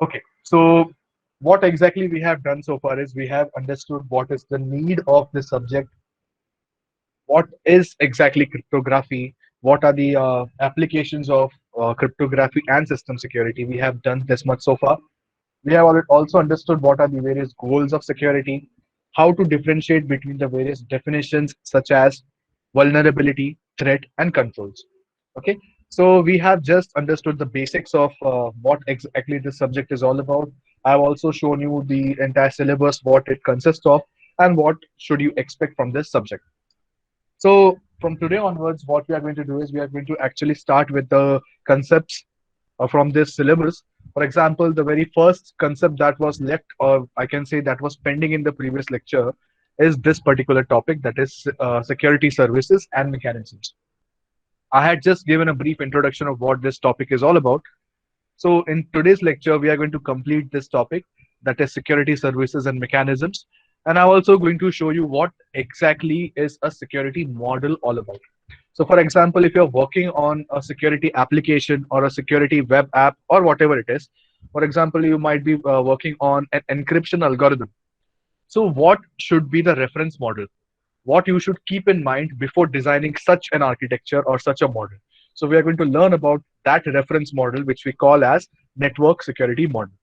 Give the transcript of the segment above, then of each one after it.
Okay, so what exactly we have done so far is we have understood what is the need of the subject, what is exactly cryptography, what are the applications of cryptography and system security. We have done this much so far. We have also understood what are the various goals of security, how to differentiate between the various definitions such as vulnerability, threat, and controls. Okay, so we have just understood the basics of what exactly this subject is all about. I've also shown you the entire syllabus, what it consists of, and what should you expect from this subject. So from today onwards, what we are going to do is we are going to actually start with the concepts from this syllabus. For example, the very first concept that was left, or I can say that was pending in the previous lecture, is this particular topic, that is security services and mechanisms. I had just given a brief introduction of what this topic is all about. So in today's lecture, we are going to complete this topic, that is security services and mechanisms. And I'm also going to show you what exactly is a security model all about. So for example, if you're working on a security application or a security web app or whatever it is, for example, you might be working on an encryption algorithm. So what should be the reference model? What you should keep in mind before designing such an architecture or such a model? So we are going to learn about that reference model, which we call as network security model.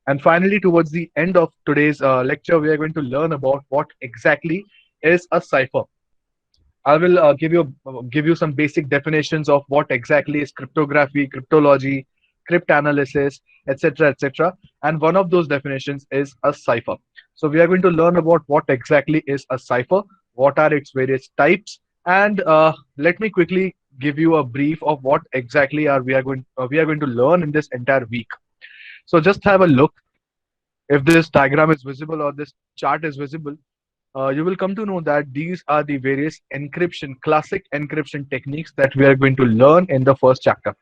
And finally, towards the end of today's lecture, we are going to learn about what exactly is a cipher. I will give you some basic definitions of what exactly is cryptography, cryptology, cryptanalysis, etc., etc. And one of those definitions is a cipher. So we are going to learn about what exactly is a cipher, what are its various types, and let me quickly give you a brief of what exactly are we are going to learn in this entire week. So just have a look if this diagram is visible or this chart is visible. You will come to know that these are the various encryption, classic encryption techniques that we are going to learn in the first chapter.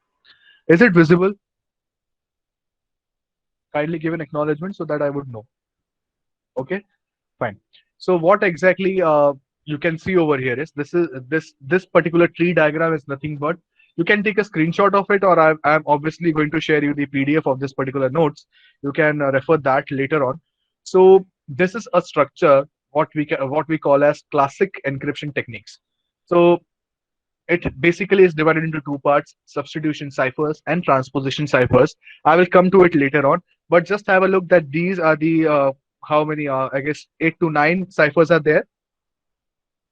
Is it visible? Kindly give an acknowledgement so that I would know. Okay, fine. So what exactly you can see over here is this particular tree diagram is nothing but, you can take a screenshot of it, or I'm obviously going to share you the PDF of this particular notes. You can refer that later on. So this is a structure, what we call as classic encryption techniques. So it basically is divided into two parts: substitution ciphers and transposition ciphers. I will come to it later on, but just have a look that these are the how many I guess 8 to 9 ciphers are there.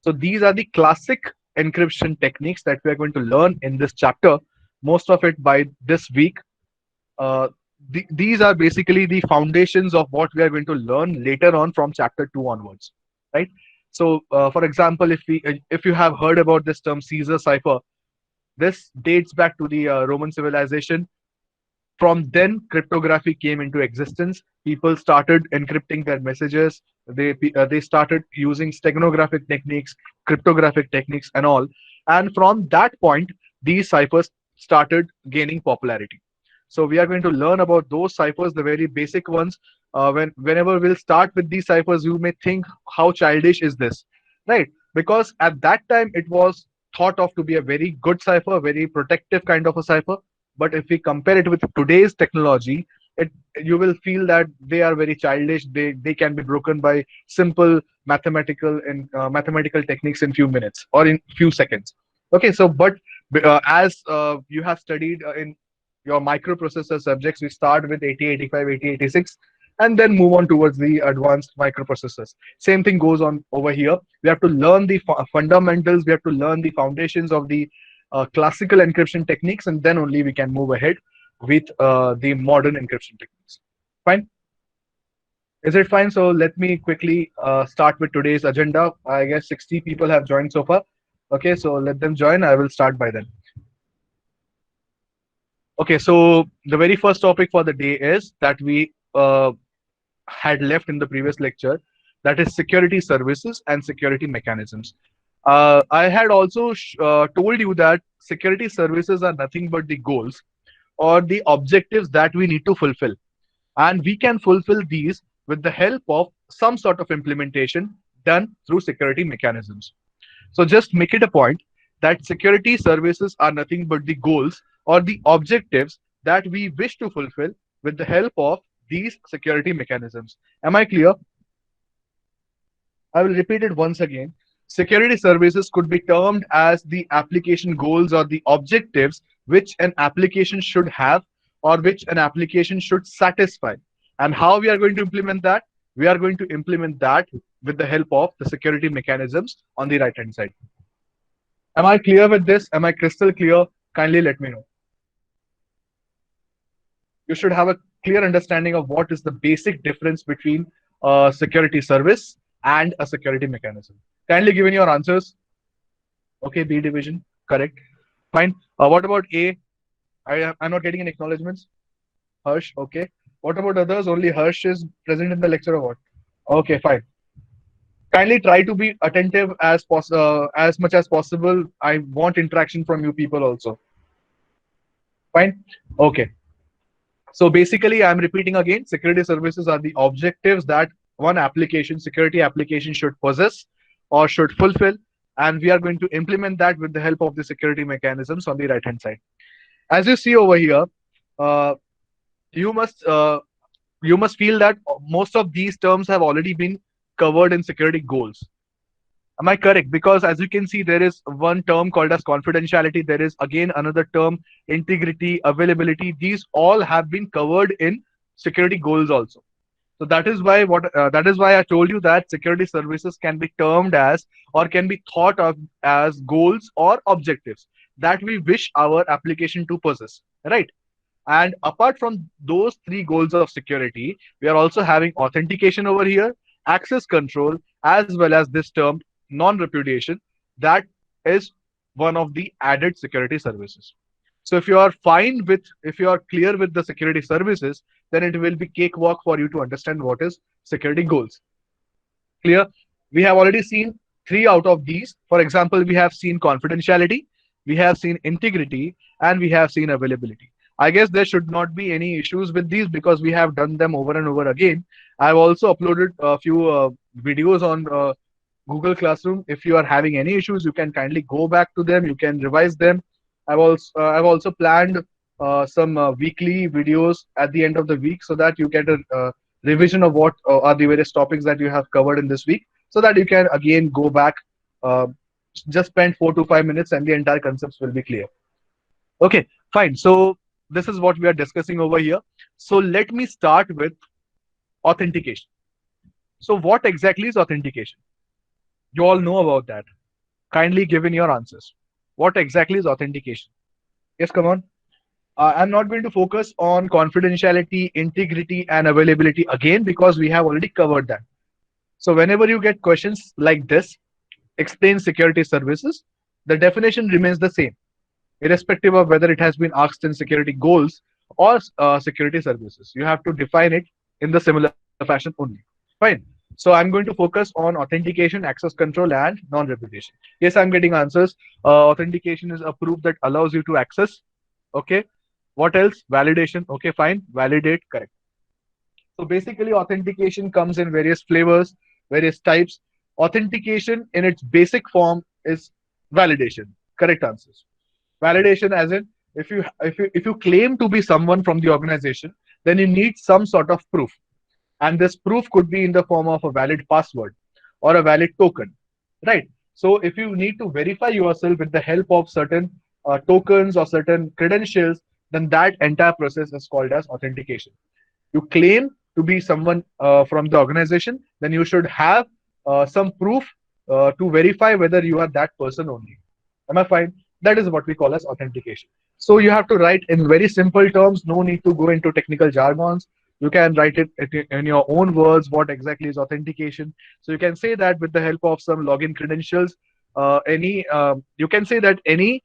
So these are the classic encryption techniques that we are going to learn in this chapter, most of it by this week. uh, these are basically the foundations of what we are going to learn later on from chapter 2 onwards, right? So for example, if you have heard about this term Caesar cipher, this dates back to the Roman civilization. From then, cryptography came into existence. People started encrypting their messages. They started using steganographic techniques, cryptographic techniques, and all. And from that point, these ciphers started gaining popularity. So we are going to learn about those ciphers, the very basic ones. Whenever we'll start with these ciphers, you may think, how childish is this, right? Because at that time it was thought of to be a very good cipher, very protective kind of a cipher. But if we compare it with today's technology, it you will feel that they are very childish. They can be broken by simple mathematical techniques in few minutes or in few seconds. Okay, so but as you have studied in your microprocessor subjects, we start with 8085, 8086, and then move on towards the advanced microprocessors. Same thing goes on over here. We have to learn the fundamentals, we have to learn the foundations of the classical encryption techniques, and then only we can move ahead with the modern encryption techniques. Fine? Is it fine? So let me quickly start with today's agenda. I guess 60 people have joined so far. Okay, so let them join. I will start by then. Okay, so the very first topic for the day is that we had left in the previous lecture, that is security services and security mechanisms. I had also told you that security services are nothing but the goals or the objectives that we need to fulfill. And we can fulfill these with the help of some sort of implementation done through security mechanisms. So just make it a point that security services are nothing but the goals or the objectives that we wish to fulfill with the help of these security mechanisms. Am I clear? I will repeat it once again. Security services could be termed as the application goals or the objectives which an application should have or which an application should satisfy. And how we are going to implement that? We are going to implement that with the help of the security mechanisms on the right hand side. Am I clear with this? Am I crystal clear? Kindly let me know. You should have a clear understanding of what is the basic difference between a security service and a security mechanism. Kindly give in your answers. Okay, B division, correct. Fine. What about A? I'm not getting any acknowledgements. Harsh, okay. What about others? Only Harsh is present in the lecture or what? Okay, fine. Kindly try to be attentive as much as possible. I want interaction from you people also. Fine. Okay. So basically, I'm repeating again, security services are the objectives that one application, security application should possess or should fulfill. And we are going to implement that with the help of the security mechanisms on the right hand side. As you see over here, uh, you must uh, you must feel that most of these terms have already been covered in security goals. Am I correct? Because as you can see, there is one term called as confidentiality. There is again another term, integrity, availability. These all have been covered in security goals also. So that is why I told you that security services can be termed as or can be thought of as goals or objectives that we wish our application to possess. Right. And apart from those three goals of security, we are also having authentication over here, access control, as well as this term non-repudiation. That is one of the added security services. So if you are clear with the security services, then it will be cakewalk for you to understand what is security goals. Clear? We have already seen three out of these. For example, we have seen confidentiality, we have seen integrity, and we have seen availability. I guess there should not be any issues with these because we have done them over and over again. I've also uploaded a few videos on Google Classroom. If you are having any issues, you can kindly go back to them. You can revise them. I've also planned some weekly videos at the end of the week so that you get a revision of what are the various topics that you have covered in this week, so that you can again go back. Uh, just spend 4 to 5 minutes, and the entire concepts will be clear. Okay, fine. So this is what we are discussing over here. So let me start with authentication. So what exactly is authentication? You all know about that. Kindly give in your answers. What exactly is authentication? Yes, come on. I'm not going to focus on confidentiality, integrity, and availability again because we have already covered that. So whenever you get questions like this, explain security services, the definition remains the same, irrespective of whether it has been asked in security goals or security services. You have to define it in the similar fashion only. Fine. So I'm going to focus on authentication, access control, and non-repudiation. Yes, I'm getting answers. Authentication is a proof that allows you to access. Okay. What else? Validation. Okay, fine. Validate. Correct. So basically, authentication comes in various flavors, various types. Authentication in its basic form is validation. Correct answers. Validation, as in if you claim to be someone from the organization, then you need some sort of proof, and this proof could be in the form of a valid password or a valid token, right? So if you need to verify yourself with the help of certain tokens or certain credentials, then that entire process is called as authentication. You claim to be someone from the organization, then you should have some proof to verify whether you are that person only. Am I fine? That is what we call as authentication. So you have to write in very simple terms, no need to go into technical jargons. You can write it in your own words what exactly is authentication. So you can say that with the help of some login credentials, any you can say that any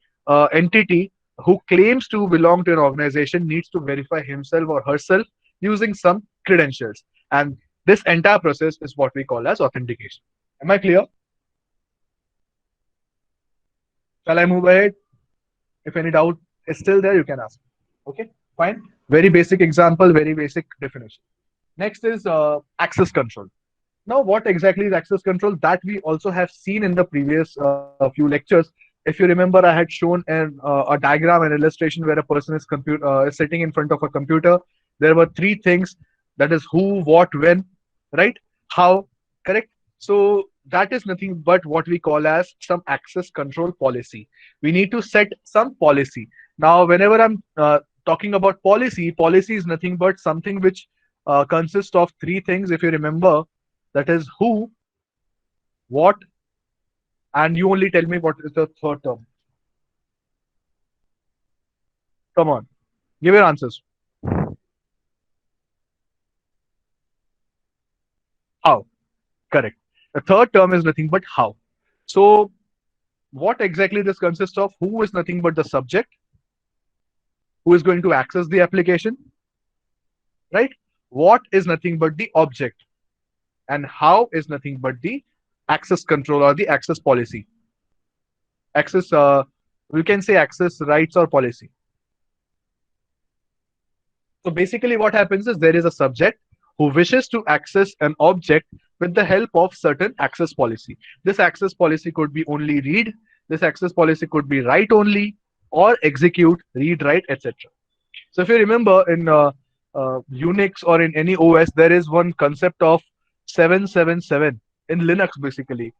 entity who claims to belong to an organization needs to verify himself or herself using some credentials. And this entire process is what we call as authentication. Am I clear? Shall I move ahead? If any doubt is still there, you can ask. Okay, fine. Very basic example, very basic definition. Next is access control. Now, what exactly is access control? That we also have seen in the previous few lectures. If you remember, I had shown a diagram, an illustration where a person is sitting in front of a computer. There were three things, that is who, what, when, right? How, correct? So that is nothing but what we call as some access control policy. We need to set some policy. Now, whenever I'm talking about policy, policy is nothing but something which consists of three things, if you remember, that is who, what, and you only tell me what is the third term. Come on, give your answers. How, correct. The third term is nothing but how. So what exactly this consists of? Who is nothing but the subject who is going to access the application, right? What is nothing but the object, and how is nothing but the access control or the access policy. Access, we can say access rights or policy. So basically, what happens is there is a subject who wishes to access an object with the help of certain access policy. This access policy could be only read, this access policy could be write only, or execute, read, write, etc. So if you remember in Unix or in any OS, there is one concept of 777 in Linux basically.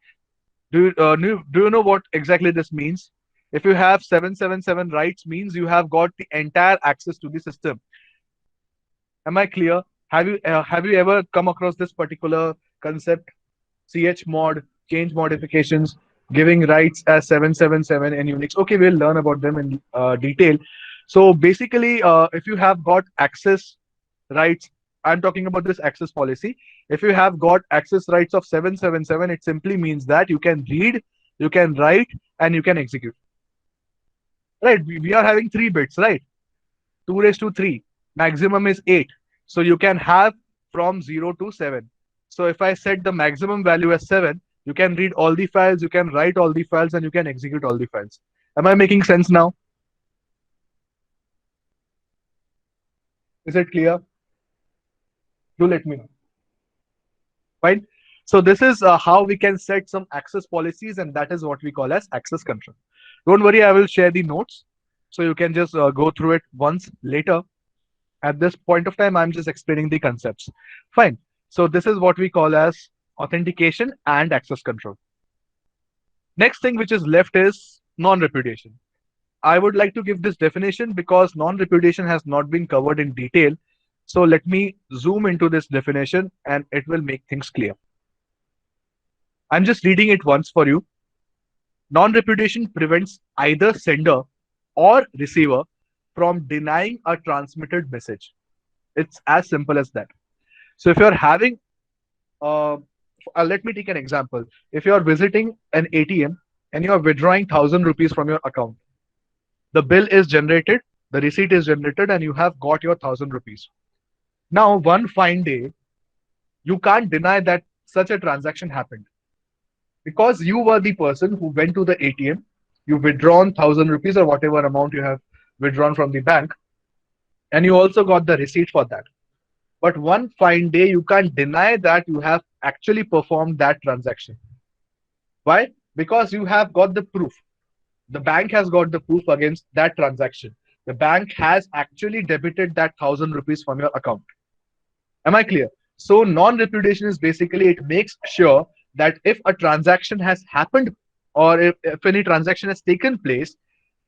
Do you know what exactly this means? If you have 777 rights, means you have got the entire access to the system. Am I clear? Have you ever come across this particular concept? Chmod, change modifications, giving rights as 777 in Unix. Okay, we'll learn about them in detail. So basically, if you have got access rights, I'm talking about this access policy. If you have got access rights of 777, it simply means that you can read, you can write, and you can execute. Right? We are having 3 bits, right? 2 raised to 3. Maximum is 8. So you can have from 0 to 7. So if I set the maximum value as 7, you can read all the files, you can write all the files, and you can execute all the files. Am I making sense now? Is it clear? Do let me know. Fine. So this is how we can set some access policies, and that is what we call as access control. Don't worry, I will share the notes, so you can just go through it once later. At this point of time, I'm just explaining the concepts. Fine. So this is what we call as authentication and access control. Next thing which is left is non-repudiation. I would like to give this definition because non-repudiation has not been covered in detail. So let me zoom into this definition and it will make things clear. I'm just reading it once for you. Non-repudiation prevents either sender or receiver from denying a transmitted message. It's as simple as that. So if you're having, let me take an example. If you're visiting an ATM and you're withdrawing 1,000 rupees from your account, the bill is generated, the receipt is generated, and you have got your 1,000 rupees. Now, one fine day, you can't deny that such a transaction happened because you were the person who went to the ATM, you withdrawn 1,000 rupees or whatever amount you have withdrawn from the bank, and you also got the receipt for that. But one fine day, you can't deny that you have actually performed that transaction. Why? Because you have got the proof. The bank has got the proof against that transaction. The bank has actually debited that 1,000 rupees from your account. Am I clear? So non-repudiation is basically it makes sure that if a transaction has happened or if any transaction has taken place,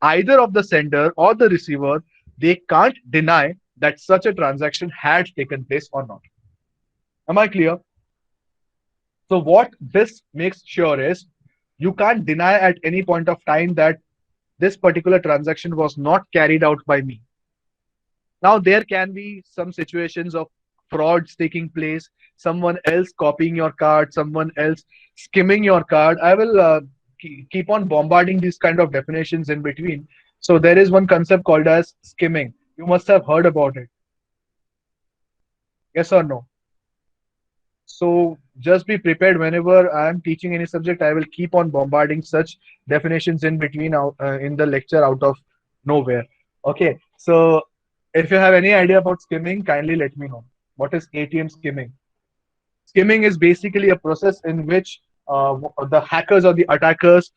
either of the sender or the receiver, they can't deny that such a transaction had taken place or not. Am I clear? So what this makes sure is you can't deny at any point of time that this particular transaction was not carried out by me. Now, there can be some situations of frauds taking place, someone else copying your card, someone else skimming your card. I will keep on bombarding these kind of definitions in between. So there is one concept called as skimming. You must have heard about it. Yes or no? So just be prepared whenever I am teaching any subject, I will keep on bombarding such definitions in between in the lecture out of nowhere. Okay, so if you have any idea about skimming, kindly let me know. What is ATM skimming? Skimming is basically a process in which the hackers or the attackers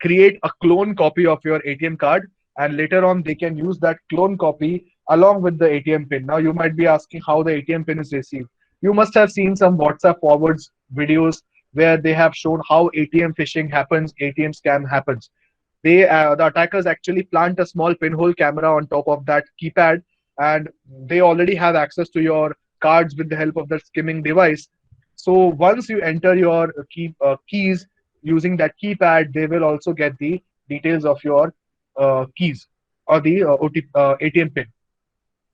create a clone copy of your ATM card, and later on they can use that clone copy along with the ATM pin. Now you might be asking how the ATM pin is received. You must have seen some WhatsApp forwards videos where they have shown how ATM phishing happens, ATM scam happens. The attackers actually plant a small pinhole camera on top of that keypad, and they already have access to your cards with the help of that skimming device. So once you enter your keys using that keypad, they will also get the details of your keys or the ATM pin.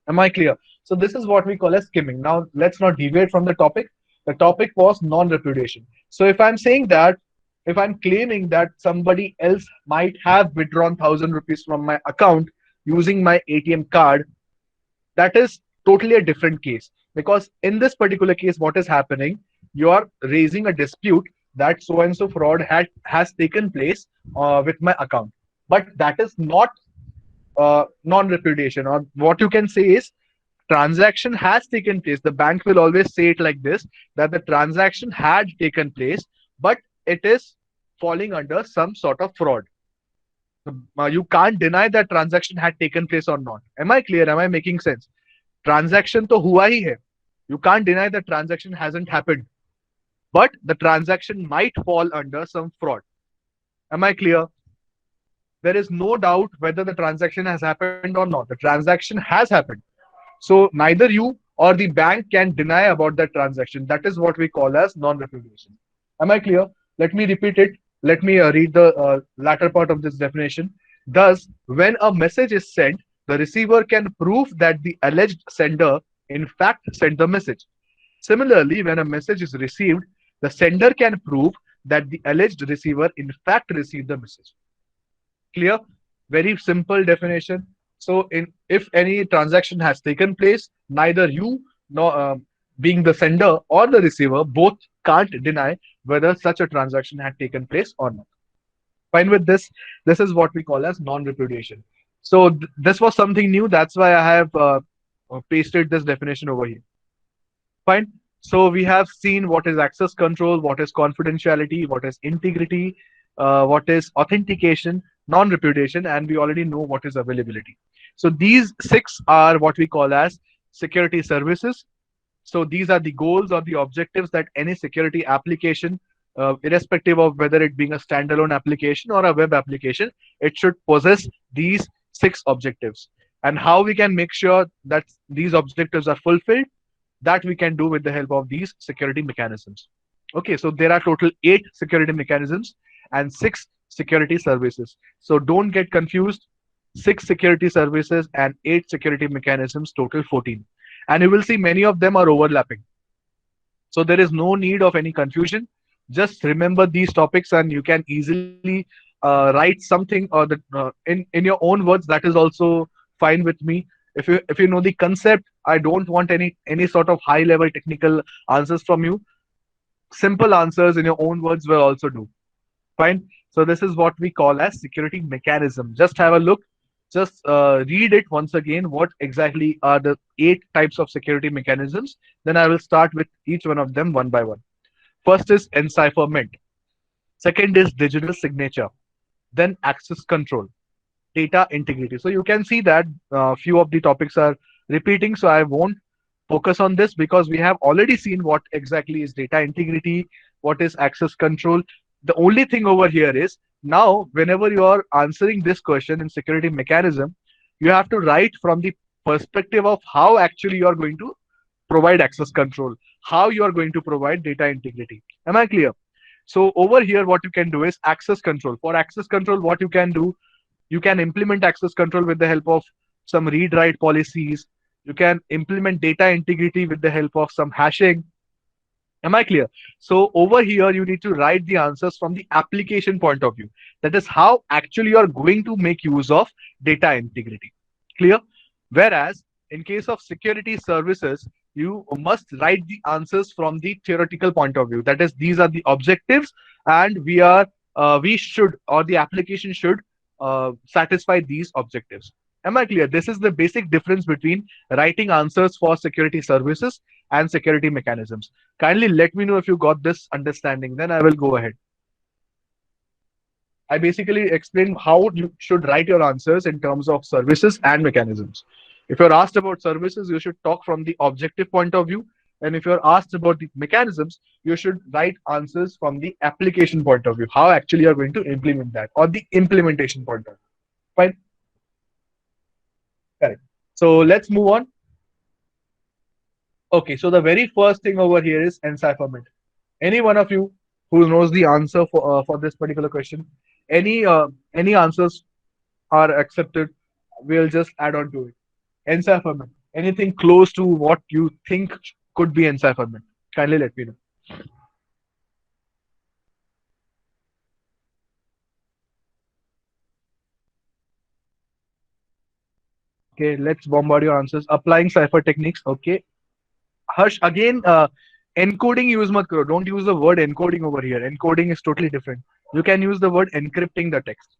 Am I clear? So this is what we call as skimming. Now let's not deviate from the topic. The topic was non-repudiation. So if I'm saying that, if I'm claiming that somebody else might have withdrawn 1,000 rupees from my account using my ATM card, that is totally a different case. Because in this particular case, what is happening? You are raising a dispute that so and so fraud had has taken place with my account, but that is not non-repudiation. Or what you can say is transaction has taken place. The bank will always say it like this, that the transaction had taken place, but it is falling under some sort of fraud. You can't deny that transaction had taken place or not. Am I clear? Am I making sense? Transaction to hua hi hai. You can't deny that transaction hasn't happened, but the transaction might fall under some fraud. Am I clear? There is no doubt whether the transaction has happened or not. The transaction has happened. So neither you or the bank can deny about that transaction. That is what we call as non-repudiation. Am I clear? Let me repeat it. Let me read the latter part of this definition. Thus, when a message is sent, the receiver can prove that the alleged sender in fact sent the message. Similarly, when a message is received, the sender can prove that the alleged receiver in fact received the message. Clear? Very simple definition. So, in if any transaction has taken place, neither you nor being the sender or the receiver both can't deny whether such a transaction had taken place or not. Fine with this. This is what we call as non-repudiation. So this was something new. That's why I have pasted this definition over here. Fine. So we have seen what is access control, what is confidentiality, what is integrity, what is authentication, non-repudiation, and we already know what is availability. So these six are what we call as security services. So these are the goals or the objectives that any security application, irrespective of whether it being a standalone application or a web application, it should possess these six objectives. And how we can make sure that these objectives are fulfilled, that we can do with the help of these security mechanisms. Okay, so there are total 8 security mechanisms and 6 security services. So don't get confused. 6 security services and 8 security mechanisms, total 14. And you will see many of them are overlapping. So there is no need of any confusion. Just remember these topics and you can easily write something or in your own words. That is also fine with me. If you know the concept, I don't want any sort of high level technical answers from you. Simple answers in your own words will also do. Fine. So this is what we call as security mechanism. Just have a look. Just read it once again. What exactly are the 8 types of security mechanisms? Then I will start with each one of them one by one. First is encipherment. Second is digital signature. Then access control, data integrity. So you can see that few of the topics are repeating. So I won't focus on this because we have already seen what exactly is data integrity, what is access control. The only thing over here is now whenever you are answering this question in security mechanism, you have to write from the perspective of how actually you are going to provide access control, how you are going to provide data integrity. Am I clear? So over here, what you can do is access control. For access control, what you can do, you can implement access control with the help of some read write policies. You can implement data integrity with the help of some hashing. Am I clear? So over here, you need to write the answers from the application point of view. That is how actually you are going to make use of data integrity. Clear? Whereas in case of security services, you must write the answers from the theoretical point of view. That is, these are the objectives, and we should, or the application should satisfy these objectives. Am I clear? This is the basic difference between writing answers for security services and security mechanisms. Kindly let me know if you got this understanding, then I will go ahead. I basically explained how you should write your answers in terms of services and mechanisms. If you're asked about services, you should talk from the objective point of view. And if you're asked about the mechanisms, you should write answers from the application point of view, how actually you're going to implement that, or the implementation point of view. Fine. Correct. So let's move on. Okay, so the very first thing over here is encipherment. Any one of you who knows the answer for this particular question, any answers are accepted. We'll just add on to it. Encipherment. Anything close to what you think could be encipherment? Kindly let me know. Okay, let's bombard your answers. Applying cipher techniques. Okay, Harsh, again, encoding use mat karo. Don't use the word encoding over here. Encoding is totally different. You can use the word encrypting the text.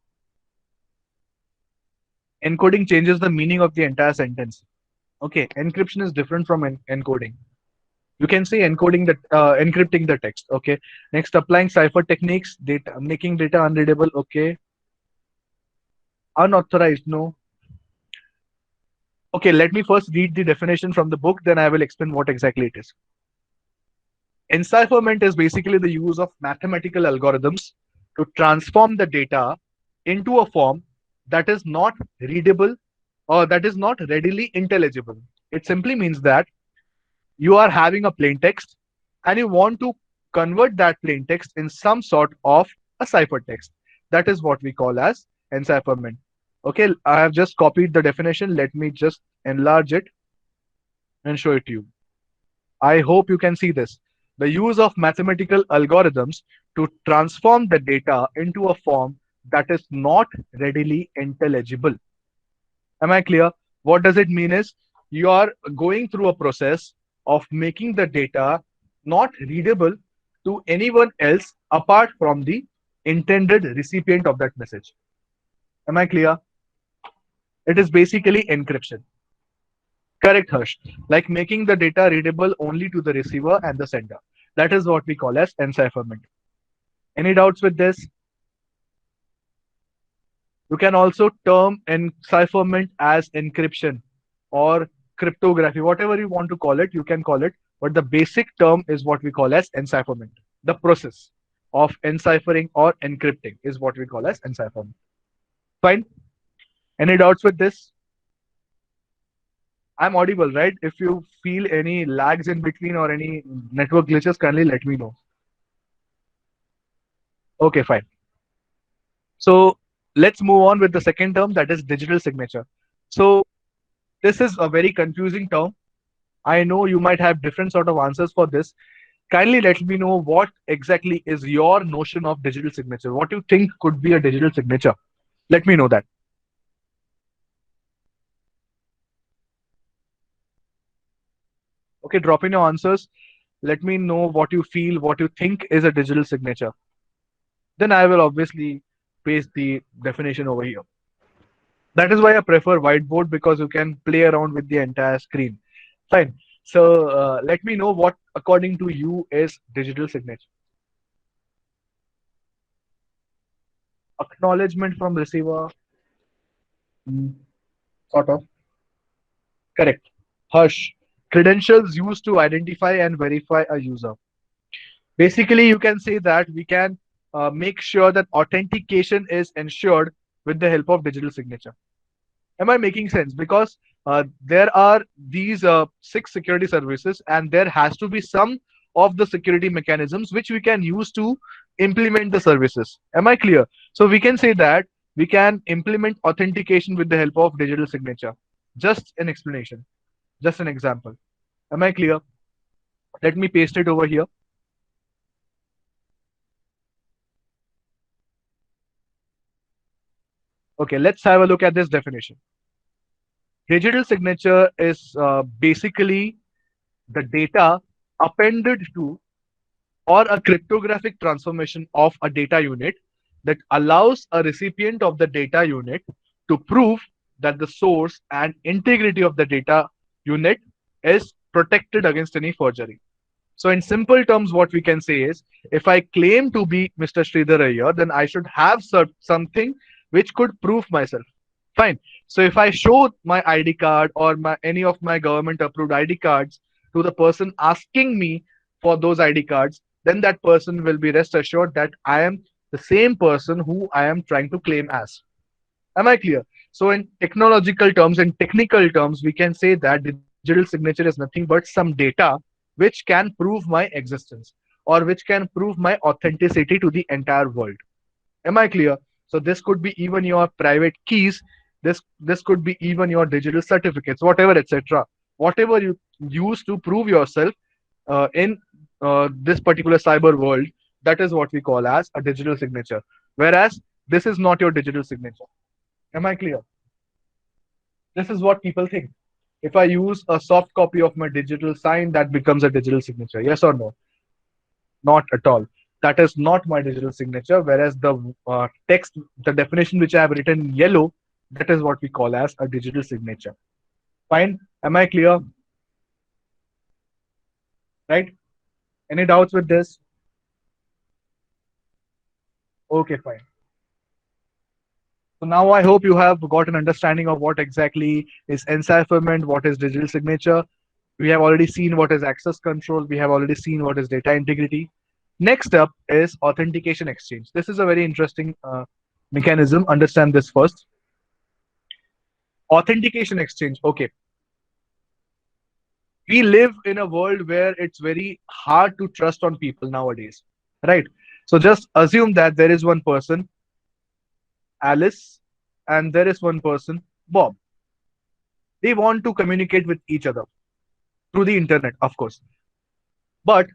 Encoding changes the meaning of the entire sentence. Okay, encryption is different from encoding. You can say encoding the encrypting the text. Okay, next, applying cipher techniques, data making data unreadable. Okay, unauthorized. No. Okay, let me first read the definition from the book, then I will explain what exactly it is. Encipherment is basically the use of mathematical algorithms to transform the data into a form that is not readable or that is not readily intelligible. It simply means that you are having a plain text and you want to convert that plain text in some sort of a ciphertext. That is what we call as encipherment. Okay, I have just copied the definition. Let me just enlarge it and show it to you. I hope you can see this. The use of mathematical algorithms to transform the data into a form that is not readily intelligible. Am I clear? What does it mean is you are going through a process of making the data not readable to anyone else apart from the intended recipient of that message. Am I clear? It is basically encryption. Correct, Harsh. Like making the data readable only to the receiver and the sender. That is what we call as encipherment. Any doubts with this? You can also term encipherment as encryption or cryptography, whatever you want to call it, you can call it. But the basic term is what we call as encipherment. The process of enciphering or encrypting is what we call as encipherment. Fine. Any doubts with this? I'm audible, right? If you feel any lags in between or any network glitches, kindly let me know. Okay, fine. So let's move on with the second term, that is digital signature. So this is a very confusing term. I know you might have different sort of answers for this. Kindly let me know what exactly is your notion of digital signature. What you think could be a digital signature? Let me know that. Okay, drop in your answers. Let me know what you feel, what you think is a digital signature. Then I will obviously paste the definition over here. That is why I prefer whiteboard, because you can play around with the entire screen. Fine. So let me know what, according to you, is digital signature. Acknowledgement from receiver. Mm, sort of. Correct. Hush. Credentials used to identify and verify a user. Basically, you can say that we can make sure that authentication is ensured with the help of digital signature. Am I making sense? Because there are these six security services, and there has to be some of the security mechanisms which we can use to implement the services. Am I clear? So we can say that we can implement authentication with the help of digital signature. Just an explanation, just an example. Am I clear? Let me paste it over here. Okay, let's have a look at this definition. Digital signature is basically the data appended to or a cryptographic transformation of a data unit that allows a recipient of the data unit to prove that the source and integrity of the data unit is protected against any forgery. So, in simple terms, what we can say is if I claim to be Mr. Sridhar Iyer, then I should have something which could prove myself. Fine. So if I show my ID card or my any of my government approved ID cards to the person asking me for those ID cards, then that person will be rest assured that I am the same person who I am trying to claim as. Am I clear? So in technological terms and technical terms, we can say that digital signature is nothing but some data which can prove my existence or which can prove my authenticity to the entire world. Am I clear? So this could be even your private keys. This could be even your digital certificates, whatever, etc. Whatever you use to prove yourself in this particular cyber world, that is what we call as a digital signature. Whereas this is not your digital signature. Am I clear? This is what people think. If I use a soft copy of my digital sign, that becomes a digital signature. Yes or no? Not at all. That is not my digital signature. Whereas the text, the definition which I have written in yellow, that is what we call as a digital signature. Fine. Am I clear? Right? Any doubts with this? Okay, fine. So now I hope you have got an understanding of what exactly is encipherment, what is digital signature. We have already seen what is access control. We have already seen what is data integrity. Next up is authentication exchange. This is a very interesting mechanism. Understand this first. Authentication exchange. Okay. We live in a world where it's very hard to trust on people nowadays. Right. So just assume that there is one person, Alice, and there is one person, Bob. They want to communicate with each other through the internet, of course. But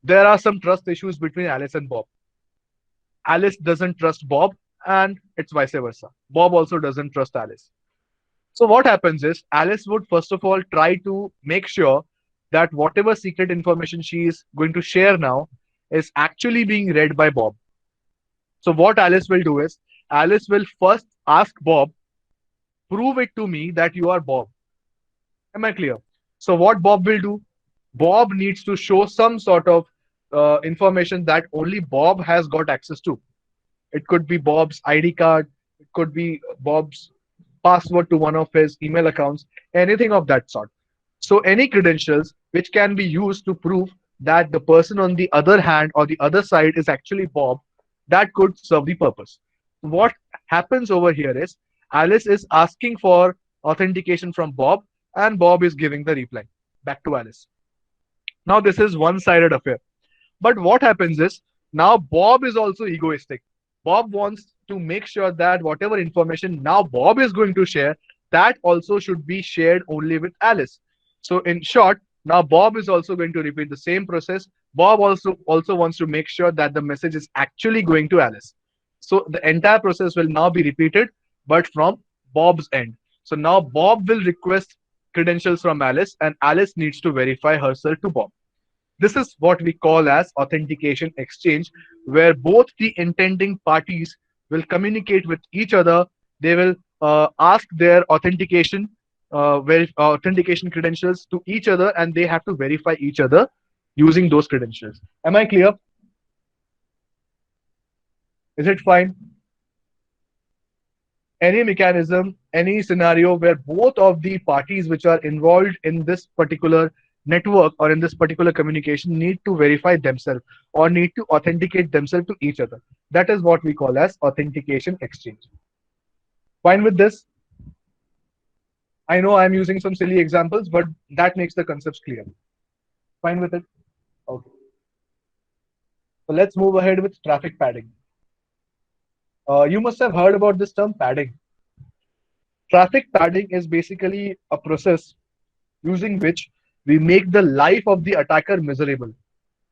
there are some trust issues between Alice and Bob. Alice doesn't trust Bob, and it's vice versa. Bob also doesn't trust Alice. So what happens is Alice would first of all try to make sure that whatever secret information she is going to share now is actually being read by Bob. So what Alice will do is Alice will first ask Bob, prove it to me that you are Bob. Am I clear? So what Bob will do? Bob needs to show some sort of information that only Bob has got access to. It could be Bob's ID card. It could be Bob's password to one of his email accounts, anything of that sort. So any credentials which can be used to prove that the person on the other hand or the other side is actually Bob, that could serve the purpose. What happens over here is Alice is asking for authentication from Bob and Bob is giving the reply back to Alice. Now this is one-sided affair. But what happens is now Bob is also egoistic. Bob wants to make sure that whatever information now Bob is going to share, that also should be shared only with Alice. So in short, now Bob is also going to repeat the same process. Bob also wants to make sure that the message is actually going to Alice. So the entire process will now be repeated, but from Bob's end. So now Bob will request credentials from Alice, and Alice needs to verify herself to Bob. This is what we call as authentication exchange, where both the intending parties will communicate with each other. They will ask their authentication credentials to each other, and they have to verify each other using those credentials. Am I clear? Is it fine? Any mechanism, any scenario where both of the parties which are involved in this particular network or in this particular communication need to verify themselves or need to authenticate themselves to each other. That is what we call as authentication exchange. Fine with this? I know I'm using some silly examples, but that makes the concepts clear. Fine with it? Okay. So let's move ahead with traffic padding. You must have heard about this term padding. Traffic padding is basically a process using which we make the life of the attacker miserable.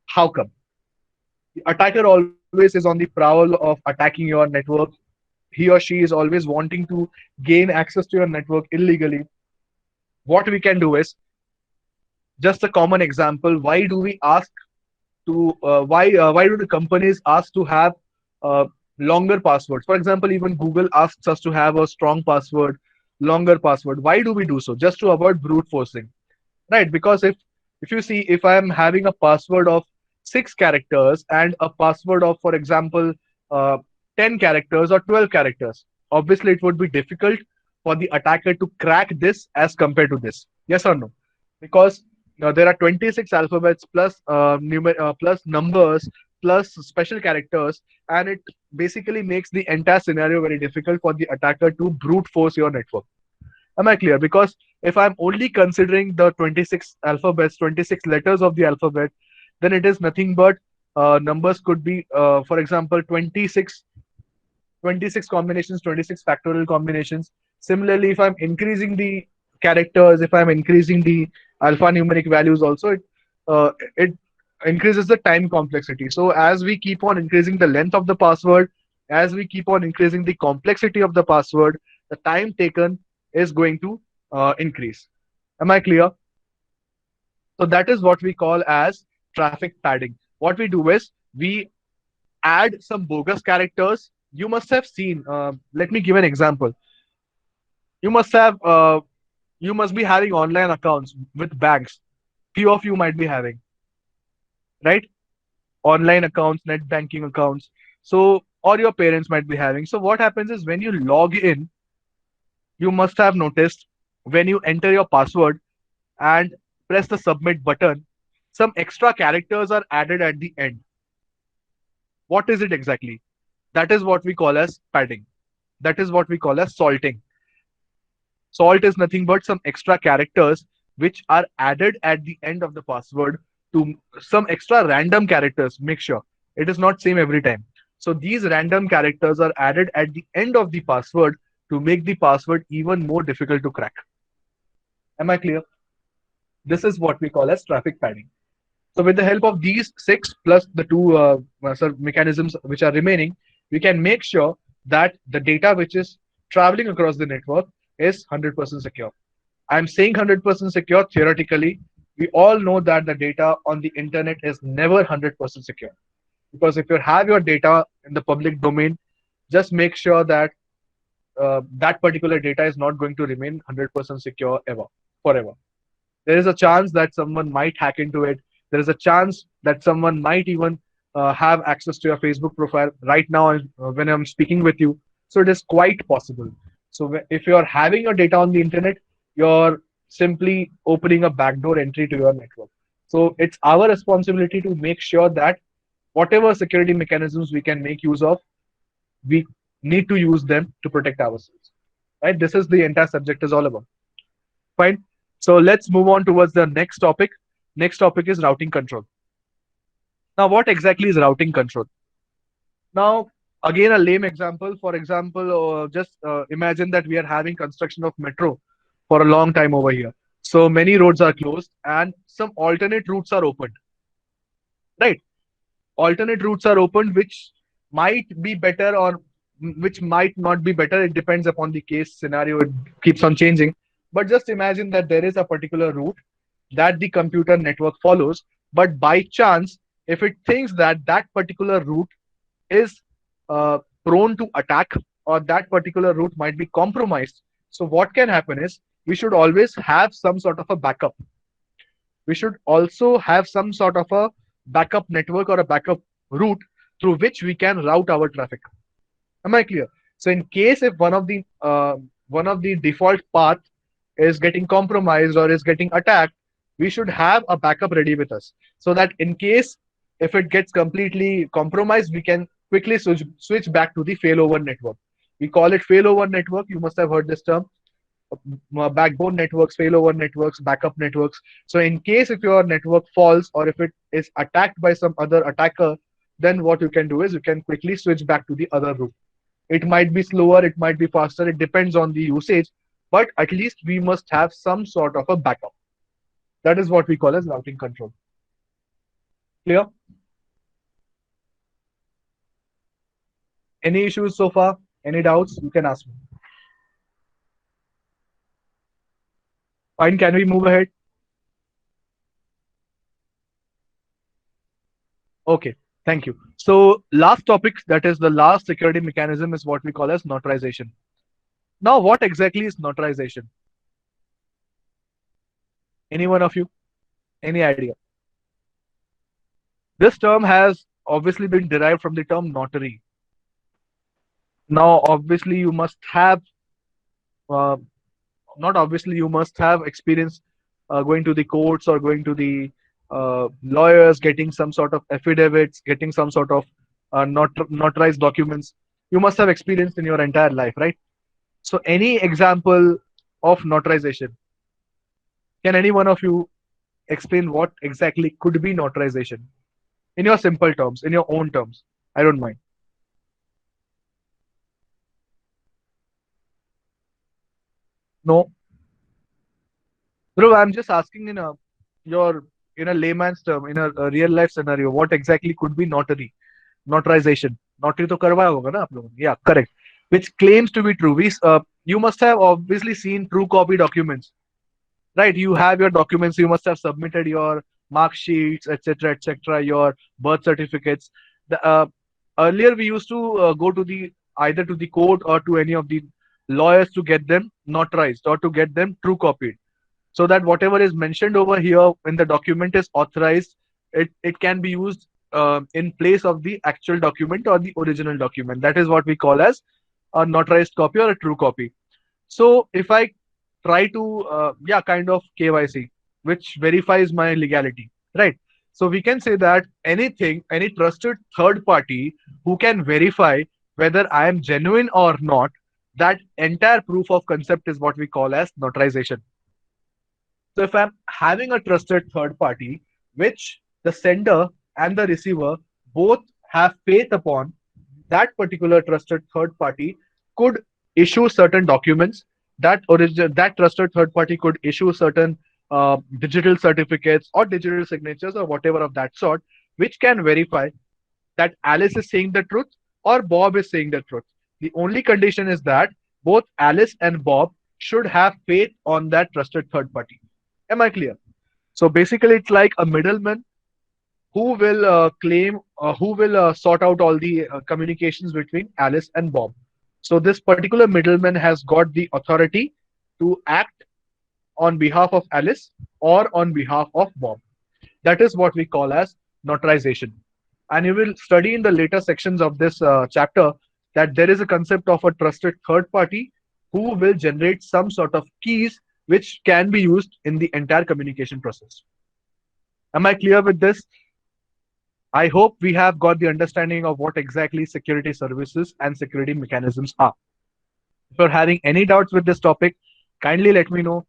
How come? The attacker always is on the prowl of attacking your network. He or she is always wanting to gain access to your network illegally. What we can do is just a common example. Why do we ask to why do the companies ask to have uh, longer passwords? For example, even Google asks us to have a strong password, longer password. Why do we do so? Just to avoid brute forcing, right? Because if you see, if I am having a password of 6 characters and a password of, for example, uh, 10 characters or 12 characters, obviously it would be difficult for the attacker to crack this as compared to this? Yes or no? Because there are 26 alphabets plus plus numbers plus special characters, and it basically makes the entire scenario very difficult for the attacker to brute force your network. Am I clear? Because if I'm only considering the 26 alphabets, 26 letters of the alphabet, then it is nothing but numbers could be, for example, 26 combinations, 26 factorial combinations. Similarly, if I'm increasing the characters, if I'm increasing the alphanumeric values also, it increases the time complexity. So as we keep on increasing the length of the password, as we keep on increasing the complexity of the password, the time taken is going to increase. Am I clear? So that is what we call as traffic padding. What we do is we add some bogus characters. You must have seen. Let me give an example. You must have. You must be having online accounts with banks. Few of you might be having, right? Online accounts, net banking accounts. So, or your parents might be having. So, what happens is when you log in, you must have noticed when you enter your password and press the submit button, some extra characters are added at the end. What is it exactly? That is what we call as padding. That is what we call as salting. Salt is nothing but some extra characters which are added at the end of the password to some extra random characters. Make sure it is not same every time. So these random characters are added at the end of the password to make the password even more difficult to crack. Am I clear? This is what we call as traffic padding. So with the help of these six plus the two mechanisms which are remaining, we can make sure that the data which is traveling across the network is 100% secure. I'm saying 100% secure theoretically. We all know that the data on the internet is never 100% secure. Because if you have your data in the public domain, just make sure that that particular data is not going to remain 100% secure ever, forever. There is a chance that someone might hack into it. There is a chance that someone might even have access to your Facebook profile right now when I'm speaking with you. So it is quite possible. So if you're having your data on the internet, you're simply opening a backdoor entry to your network. So it's our responsibility to make sure that whatever security mechanisms we can make use of, we need to use them to protect ourselves. Right? This is the entire subject is all about. Fine. So let's move on towards the next topic. Next topic is routing control. Now, what exactly is routing control? Now, again, a lame example. For example, just imagine that we are having construction of metro for a long time over here. So many roads are closed and some alternate routes are opened. Right? Alternate routes are opened, which might be better or which might not be better. It depends upon the case scenario. It keeps on changing. But just imagine that there is a particular route that the computer network follows. But by chance, if it thinks that that particular route is prone to attack or that particular route might be compromised, so what can happen is we should always have some sort of a backup. We should also have some sort of a backup network or a backup route through which we can route our traffic. Am I clear? So in case if one of the default path is getting compromised or is getting attacked, we should have a backup ready with us so that in case if it gets completely compromised, we can quickly switch back to the failover network. We call it failover network. You must have heard this term. Backbone networks, failover networks, backup networks. So in case if your network falls or if it is attacked by some other attacker, then what you can do is you can quickly switch back to the other route. It might be slower, it might be faster, it depends on the usage, but at least we must have some sort of a backup. That is what we call as routing control. Clear? Any issues so far? Any doubts? You can ask me. Fine, can we move ahead? Okay, thank you. So last topic, that is the last security mechanism is what we call as notarization. Now, what exactly is notarization? Any one of you? Any idea? This term has obviously been derived from the term notary. Now, obviously, you must have uh, not obviously you must have experience going to the courts or going to the lawyers, getting some sort of affidavits, getting some sort of notarized documents. You must have experience in your entire life, right? So any example of notarization? Can any one of you explain what exactly could be notarization in your simple terms, in your own terms? I don't mind. No, bro, I'm just asking in a your in a layman's term, in a real life scenario, what exactly could be notary, notarization? Notary तो करवाया होगा ना आप लोगों ने? Yeah, correct. Which claims to be true. You must have obviously seen true copy documents, right? You have your documents. You must have submitted your mark sheets, etc., etc., your birth certificates. The, earlier, we used to go to the either to the court or to any of the lawyers to get them notarized or to get them true copied, so that whatever is mentioned over here when the document is authorized, it can be used in place of the actual document or the original document. That is what we call as a notarized copy or a true copy. So if I try to, yeah, kind of KYC, which verifies my legality, right? So we can say that anything, any trusted third party who can verify whether I am genuine or not, that entire proof of concept is what we call as notarization. So if I'm having a trusted third party, which the sender and the receiver both have faith upon, that particular trusted third party could issue certain documents. That trusted third party could issue certain digital certificates or digital signatures or whatever of that sort, which can verify that Alice is saying the truth or Bob is saying the truth. The only condition is that both Alice and Bob should have faith on that trusted third party. Am I clear? So basically, it's like a middleman who will sort out all the communications between Alice and Bob. So this particular middleman has got the authority to act on behalf of Alice or on behalf of Bob. That is what we call as notarization. And you will study in the later sections of this chapter that there is a concept of a trusted third party who will generate some sort of keys which can be used in the entire communication process. Am I clear with this? I hope we have got the understanding of what exactly security services and security mechanisms are. If you're having any doubts with this topic, kindly let me know.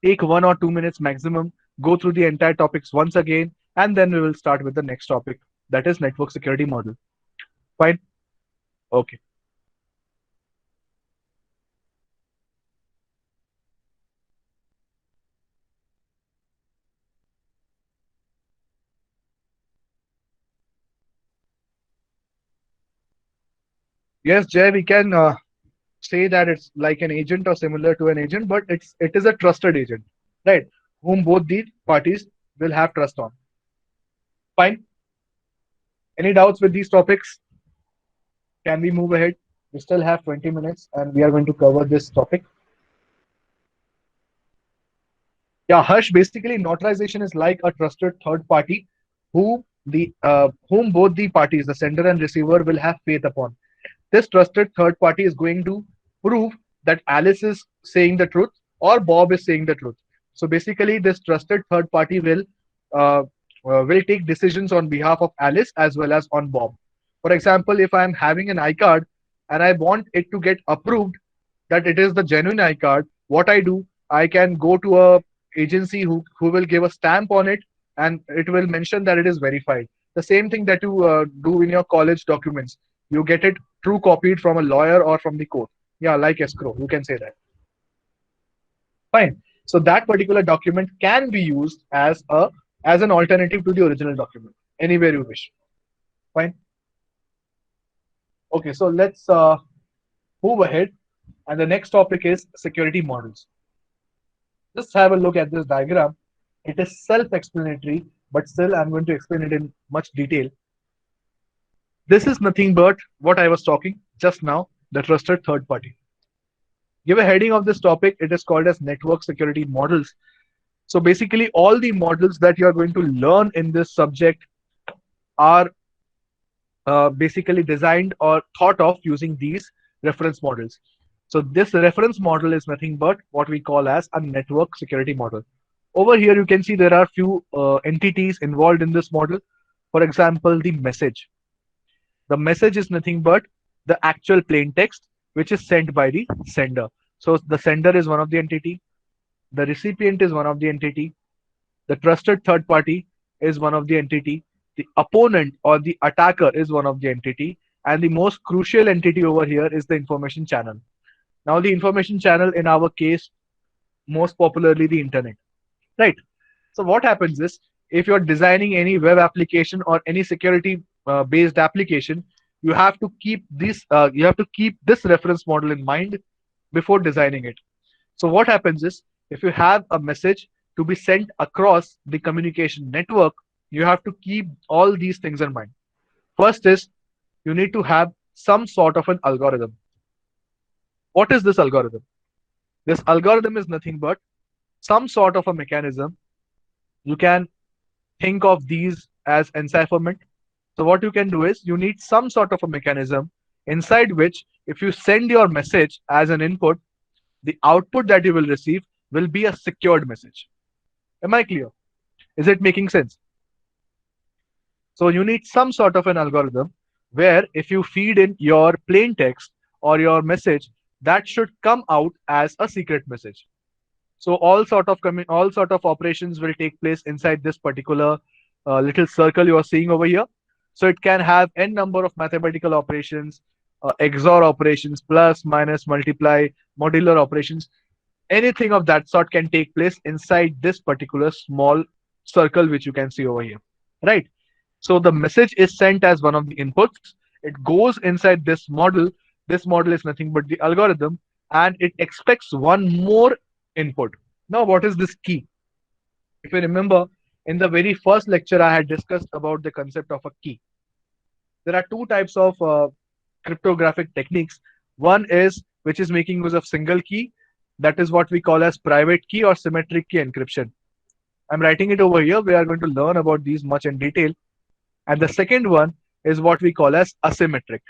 Take 1 or 2 minutes maximum, go through the entire topics once again, and then we will start with the next topic, that is network security model. Fine? Okay. Yes, Jay, we can say that it's like an agent or similar to an agent, but it is a trusted agent, right? Whom both the parties will have trust on. Fine. Any doubts with these topics? Can we move ahead? We still have 20 minutes and we are going to cover this topic. Yeah, Harsh, basically notarization is like a trusted third party whom both the parties, the sender and receiver, will have faith upon. This trusted third party is going to prove that Alice is saying the truth or Bob is saying the truth. So basically, this trusted third party uh, will take decisions on behalf of Alice as well as on Bob. For example, if I'm having an iCard and I want it to get approved that it is the genuine iCard, what I do, I can go to a agency who will give a stamp on it and it will mention that it is verified. The same thing that you do in your college documents. You get it true copied from a lawyer or from the court. Yeah, like escrow, you can say that. Fine. So that particular document can be used as an alternative to the original document anywhere you wish. Fine. Okay, so let's move ahead. And the next topic is security models. Just have a look at this diagram. It is self-explanatory, but still I'm going to explain it in much detail. This is nothing but what I was talking just now, the trusted third party. Give a heading of this topic, it is called as network security models. So basically all the models that you are going to learn in this subject are basically designed or thought of using these reference models. So this reference model is nothing but what we call as a network security model. Over here, you can see there are few entities involved in this model. For example, the message. The message is nothing but the actual plain text which is sent by the sender. So the sender is one of the entity, the recipient is one of the entity, the trusted third party is one of the entity, the opponent or the attacker is one of the entity, and the most crucial entity over here is the information channel. Now the information channel in our case, most popularly the internet, right? So what happens is if you're designing any web application or any security based application, you have to keep this reference model in mind before designing it. So what happens is if you have a message to be sent across the communication network, you have to keep all these things in mind. First is you need to have some sort of an algorithm. What is this algorithm? This algorithm is nothing but some sort of a mechanism. You can think of these as encipherment. So what you can do is you need some sort of a mechanism inside which if you send your message as an input, the output that you will receive will be a secured message. Am I clear? Is it making sense? So you need some sort of an algorithm where if you feed in your plain text or your message, that should come out as a secret message. So all sort of operations will take place inside this particular little circle you are seeing over here. So it can have n number of mathematical operations, XOR operations, plus, minus, multiply, modular operations. Anything of that sort can take place inside this particular small circle which you can see over here, right? So the message is sent as one of the inputs. It goes inside this model. This model is nothing but the algorithm, and it expects one more input. Now, what is this key? If you remember, in the very first lecture, I had discussed about the concept of a key. There are two types of cryptographic techniques. One is which is making use of single key. That is what we call as private key or symmetric key encryption. I'm writing it over here. We are going to learn about these much in detail. And the second one is what we call as asymmetric.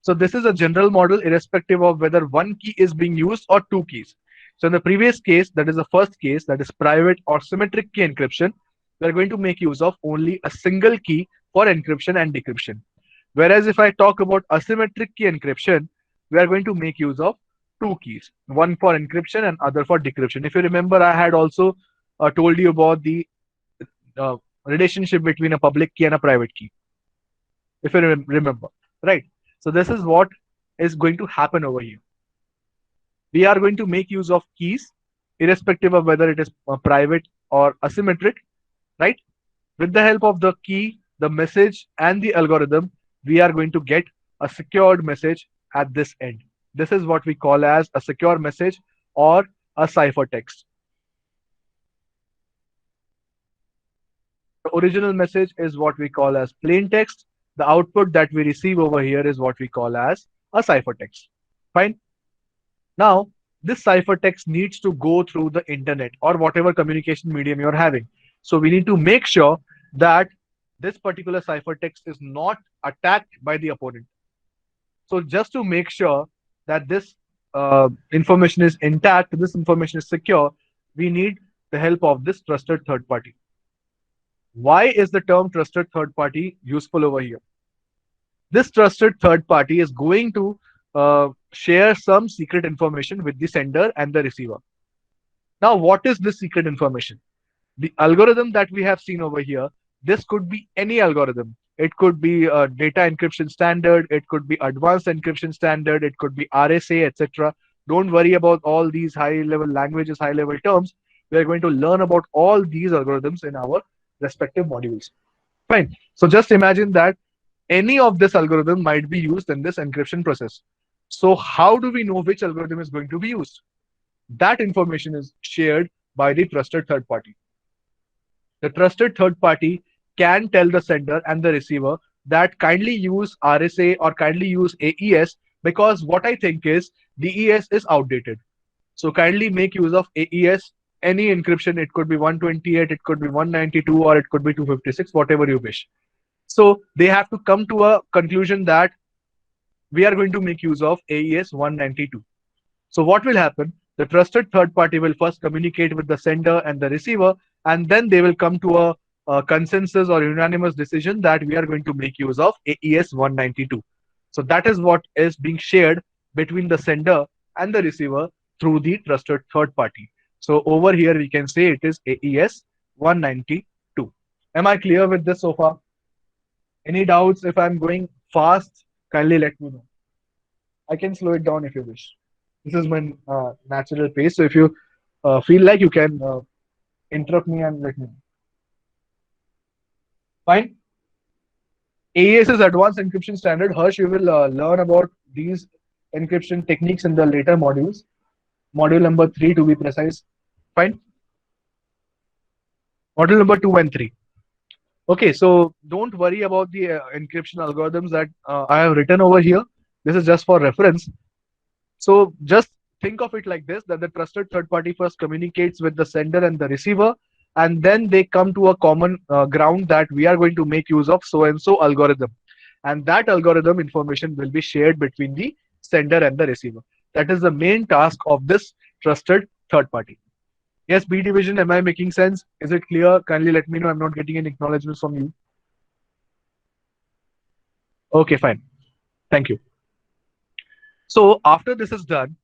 So this is a general model irrespective of whether one key is being used or two keys. So in the previous case, that is the first case, that is private or symmetric key encryption, we are going to make use of only a single key for encryption and decryption. Whereas if I talk about asymmetric key encryption, we are going to make use of two keys, one for encryption and other for decryption. If you remember, I had also told you about the uh, relationship between a public key and a private key, if you remember, right? So this is what is going to happen over here. We are going to make use of keys, irrespective of whether it is private or asymmetric, right? With the help of the key, the message, and the algorithm, we are going to get a secured message at this end. This is what we call as a secure message or a ciphertext. The original message is what we call as plain text. The output that we receive over here is what we call as a ciphertext. Fine. Now, this ciphertext needs to go through the internet or whatever communication medium you're having. So we need to make sure that this particular ciphertext is not attacked by the opponent. So just to make sure that this information is intact, this information is secure, we need the help of this trusted third party. Why is the term trusted third party useful over here? This trusted third party is going to share some secret information with the sender and the receiver. Now, what is this secret information? The algorithm that we have seen over here, this could be any algorithm. It could be a data encryption standard, it could be advanced encryption standard, it could be RSA, etc. Don't worry about all these high level languages, high level terms. We are going to learn about all these algorithms in our respective modules. Fine. So just imagine that any of this algorithm might be used in this encryption process. So how do we know which algorithm is going to be used? That information is shared by the trusted third party. The trusted third party can tell the sender and the receiver that kindly use RSA or kindly use AES, because what I think is DES is outdated. So kindly make use of AES, any encryption. It could be 128, it could be 192, or it could be 256, whatever you wish. So they have to come to a conclusion that we are going to make use of AES 192. So what will happen? The trusted third party will first communicate with the sender and the receiver, and then they will come to a consensus or unanimous decision that we are going to make use of AES 192. So that is what is being shared between the sender and the receiver through the trusted third party. So over here we can say it is AES 192. Am I clear with this so far? Any doubts? If I'm going fast, kindly let me know. I can slow it down if you wish. This is my natural pace. So if you feel like you can interrupt me and let me know. Fine. AES is Advanced Encryption Standard. Harsh, you will learn about these encryption techniques in the later modules. Module number 3 to be precise. Fine. Module number 2 and 3. Okay, so don't worry about the encryption algorithms that I have written over here. This is just for reference. So just think of it like this, that the trusted third party first communicates with the sender and the receiver, and then they come to a common ground that we are going to make use of so and so algorithm. And that algorithm information will be shared between the sender and the receiver. That is the main task of this trusted third party. Yes, B division, am I making sense? Is it clear? Kindly let me know. I'm not getting any acknowledgements from you. Okay, fine. Thank you. So after this is done,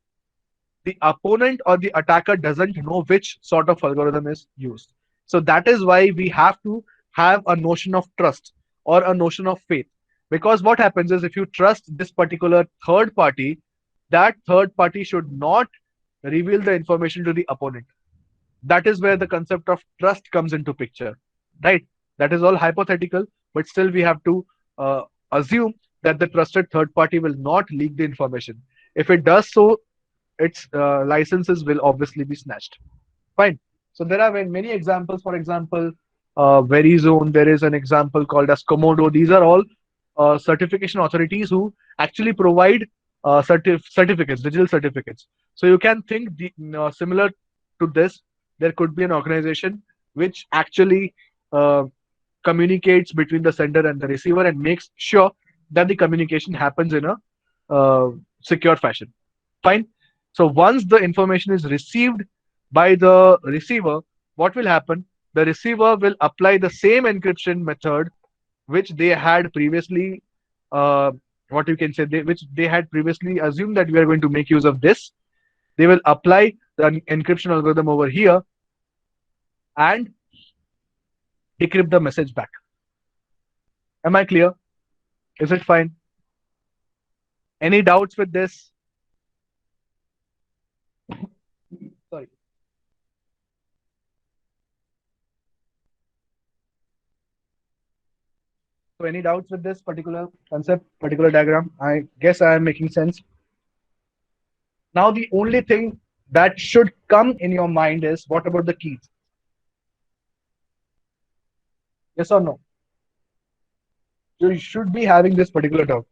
the opponent or the attacker doesn't know which sort of algorithm is used. So that is why we have to have a notion of trust or a notion of faith. Because what happens is if you trust this particular third party, that third party should not reveal the information to the opponent. That is where the concept of trust comes into picture, right? That is all hypothetical, but still we have to uh, assume that the trusted third party will not leak the information. If it does so, its licenses will obviously be snatched. Fine. So there are many examples. For example, Verizon. There is an example called as Komodo. These are all certification authorities who actually provide certificates, digital certificates. So you can think similar to this. There could be an organization which actually communicates between the sender and the receiver and makes sure that the communication happens in a secure fashion. Fine. So once the information is received by the receiver, what will happen? The receiver will apply the same encryption method which they had previously, what you can say, which they had previously assumed that we are going to make use of this. They will apply the encryption algorithm over here and decrypt the message back. Am I clear? Is it fine? Any doubts with this? Sorry. So any doubts with this particular concept, particular diagram? I guess I am making sense. Now the only thing that should come in your mind is what about the keys? Yes or no? You should be having this particular doubt.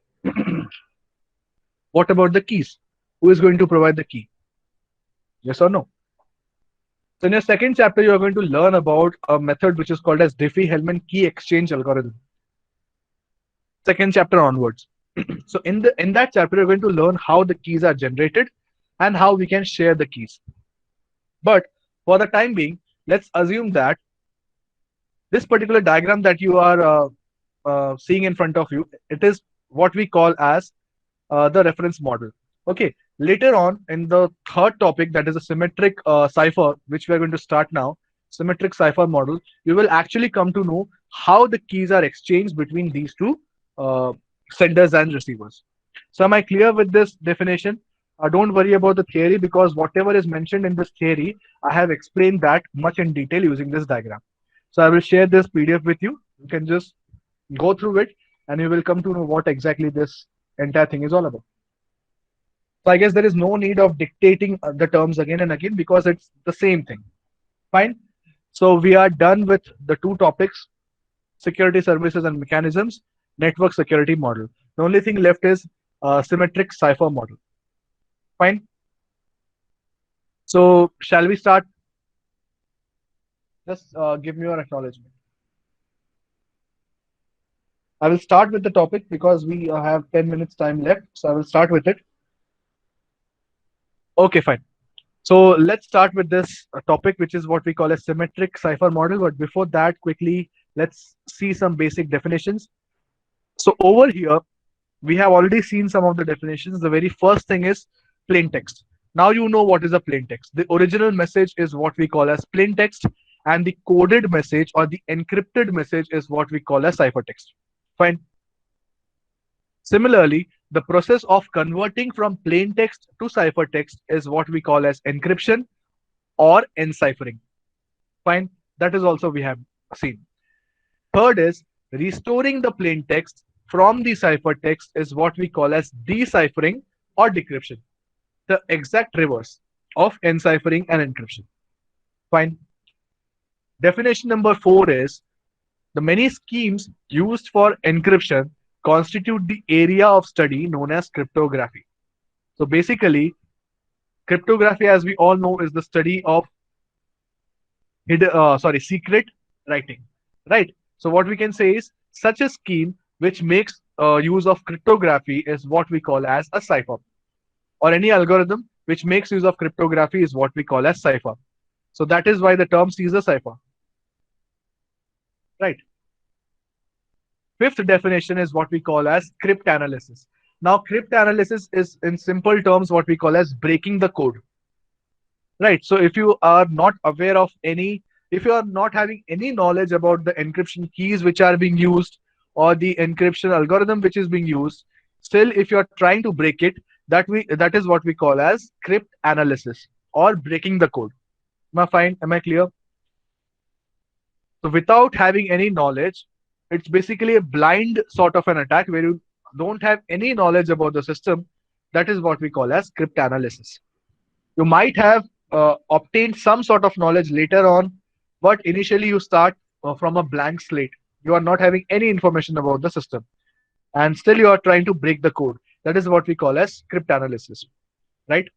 What about the keys? Who is going to provide the key? Yes or no? So in your second chapter, you are going to learn about a method which is called as Diffie-Hellman key exchange algorithm. Second chapter onwards. So in that chapter, you're going to learn how the keys are generated and how we can share the keys. But for the time being, let's assume that this particular diagram that you are seeing in front of you, it is what we call as the reference model. Okay. Later on in the third topic, that is a symmetric cipher, which we are going to start now, symmetric cipher model, you will actually come to know how the keys are exchanged between these two uh, senders and receivers. So am I clear with this definition? Don't worry about the theory because whatever is mentioned in this theory, I have explained that much in detail using this diagram. So I will share this PDF with you. You can just go through it and you will come to know what exactly this entire thing is all about. So I guess there is no need of dictating the terms again and again because it's the same thing. Fine. So we are done with the two topics, security services and mechanisms, network security model. The only thing left is symmetric cipher model. Fine. So shall we start? Just give me your acknowledgement. I will start with the topic because we have 10 minutes time left. So I will start with it. Okay, fine. So let's start with this topic, which is what we call a symmetric cipher model. But before that, quickly, let's see some basic definitions. So over here, we have already seen some of the definitions. The very first thing is plain text. Now you know what is a plain text. The original message is what we call as plain text, and the coded message or the encrypted message is what we call as ciphertext. Fine. Similarly, the process of converting from plain text to ciphertext is what we call as encryption or enciphering. Fine. That is also we have seen. Third is restoring the plain text from the ciphertext is what we call as deciphering or decryption. The exact reverse of enciphering and encryption. Fine. Definition number 4 is the many schemes used for encryption constitute the area of study known as cryptography. So basically, cryptography, as we all know, is the study of secret writing, right? So what we can say is such a scheme which makes use of cryptography is what we call as a cipher, or any algorithm which makes use of cryptography is what we call as cipher. So that is why the term Caesar cipher, right? Fifth definition is what we call as cryptanalysis. Now, cryptanalysis is in simple terms what we call as breaking the code, right? So if you are not aware of any, if you are not having any knowledge about the encryption keys which are being used or the encryption algorithm which is being used, still if you are trying to break it, that is what we call as cryptanalysis or breaking the code. Am I fine? Am I clear? So without having any knowledge, it's basically a blind sort of an attack where you don't have any knowledge about the system. That is what we call as cryptanalysis. You might have obtained some sort of knowledge later on, but initially you start from a blank slate. You are not having any information about the system, and still you are trying to break the code. That is what we call as cryptanalysis, right?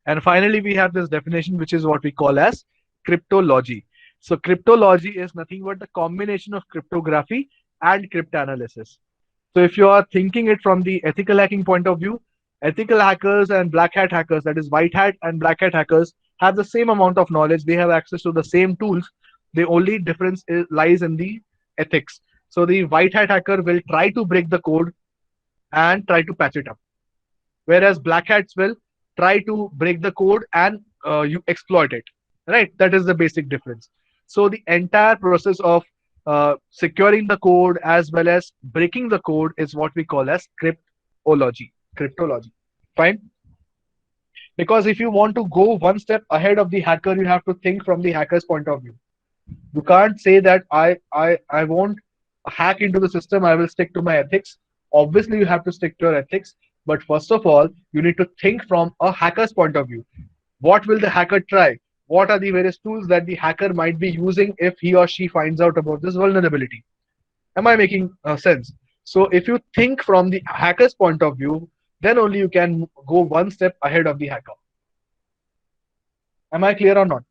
And finally, we have this definition, which is what we call as cryptology. So cryptology is nothing but the combination of cryptography and cryptanalysis. So if you are thinking it from the ethical hacking point of view, ethical hackers and black hat hackers, that is white hat and black hat hackers, have the same amount of knowledge. They have access to the same tools. The only difference lies in the ethics. So the white hat hacker will try to break the code and try to patch it up, whereas black hats will try to break the code and you exploit it, right? That is the basic difference. So the entire process of securing the code as well as breaking the code is what we call as cryptology. Fine. Because if you want to go one step ahead of the hacker, you have to think from the hacker's point of view. You can't say that I won't hack into the system. I will stick to my ethics. Obviously, you have to stick to your ethics. But first of all, you need to think from a hacker's point of view. What will the hacker try? What are the various tools that the hacker might be using if he or she finds out about this vulnerability? Am I making sense? So if you think from the hacker's point of view, then only you can go one step ahead of the hacker. Am I clear or not?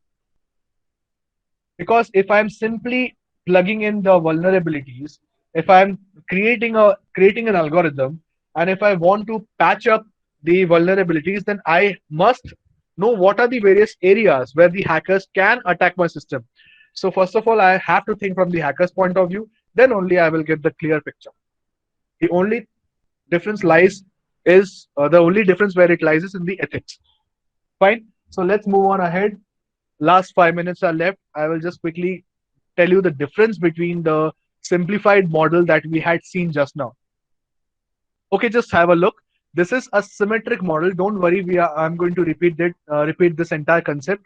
Because if I'm simply plugging in the vulnerabilities, if I'm creating an algorithm, and if I want to patch up the vulnerabilities, then I must know what are the various areas where the hackers can attack my system. So first of all, I have to think from the hacker's point of view, then only I will get the clear picture. The only difference lies is the only difference where it lies is in the ethics. Fine. So let's move on ahead. Last 5 minutes are left. I will just quickly tell you the difference between the simplified model that we had seen just now. Okay, just have a look. This is a symmetric model. Don't worry, I'm going to repeat this entire concept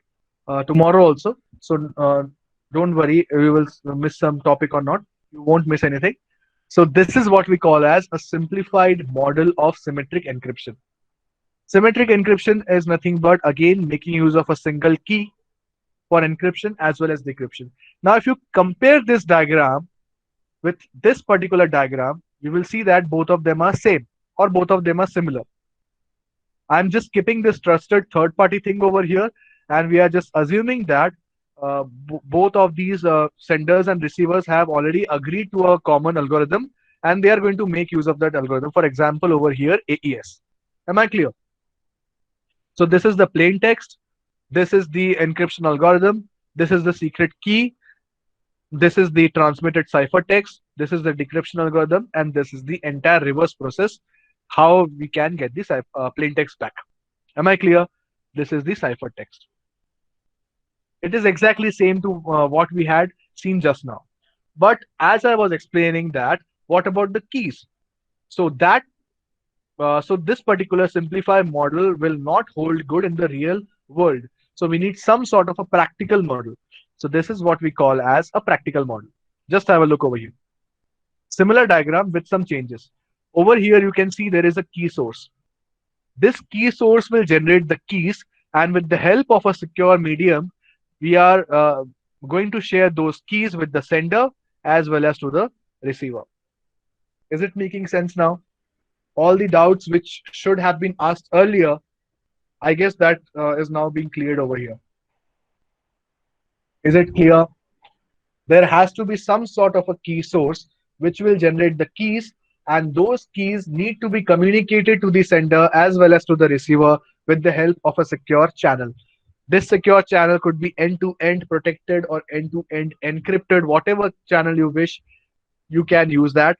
tomorrow also. So don't worry, we will miss some topic or not. You won't miss anything. So this is what we call as a simplified model of symmetric encryption. Symmetric encryption is nothing but again making use of a single key for encryption as well as decryption. Now, if you compare this diagram with this particular diagram, you will see that both of them are same or both of them are similar. I'm just skipping this trusted third party thing over here, and we are just assuming that both of these senders and receivers have already agreed to a common algorithm, and they are going to make use of that algorithm. For example, over here, AES. Am I clear? So this is the plain text. This is the encryption algorithm. This is the secret key. This is the transmitted ciphertext. This is the decryption algorithm, and this is the entire reverse process. How we can get the plain text back. Am I clear? This is the ciphertext. It is exactly same to what we had seen just now. But as I was explaining that, what about the keys? So that so this particular simplified model will not hold good in the real world. So we need some sort of a practical model. So this is what we call as a practical model. Just have a look over here. Similar diagram with some changes. Over here you can see there is a key source. This key source will generate the keys, and with the help of a secure medium, we are going to share those keys with the sender as well as to the receiver. Is it making sense now? All the doubts which should have been asked earlier, I guess that is now being cleared over here. Is it clear? There has to be some sort of a key source which will generate the keys, and those keys need to be communicated to the sender as well as to the receiver with the help of a secure channel. This secure channel could be end-to-end protected or end-to-end encrypted, whatever channel you wish, you can use that.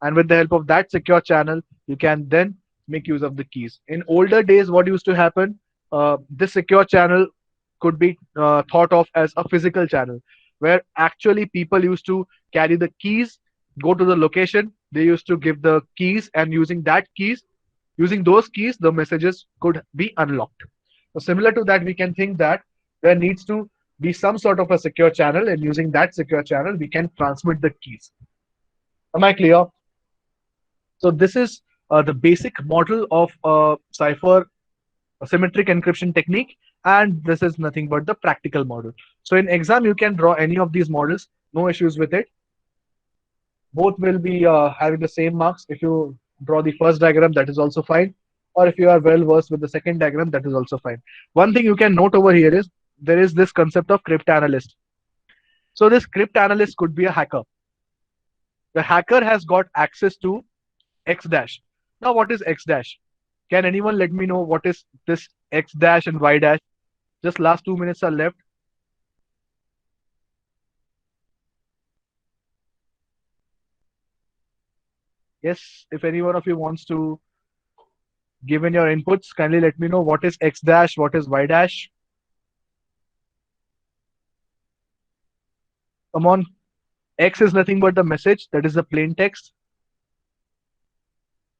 And with the help of that secure channel, you can then make use of the keys. In older days, what used to happen, this secure channel could be thought of as a physical channel, where actually people used to carry the keys, go to the location, they used to give the keys, and using those keys, the messages could be unlocked. So similar to that, we can think that there needs to be some sort of a secure channel, and using that secure channel, we can transmit the keys. Am I clear? So this is the basic model of cipher symmetric encryption technique, and this is nothing but the practical model. So in exam, you can draw any of these models, no issues with it. Both will be having the same marks. If you draw the first diagram, that is also fine. Or if you are well versed with the second diagram, that is also fine. One thing you can note over here is there is this concept of cryptanalyst. So this cryptanalyst could be a hacker. The hacker has got access to X dash. Now, what is X dash? Can anyone let me know what is this X dash and Y dash? Just last 2 minutes are left. Yes, if any one of you wants to give in your inputs, kindly let me know what is X dash, what is Y dash. Come on. X is nothing but the message, that is the plain text.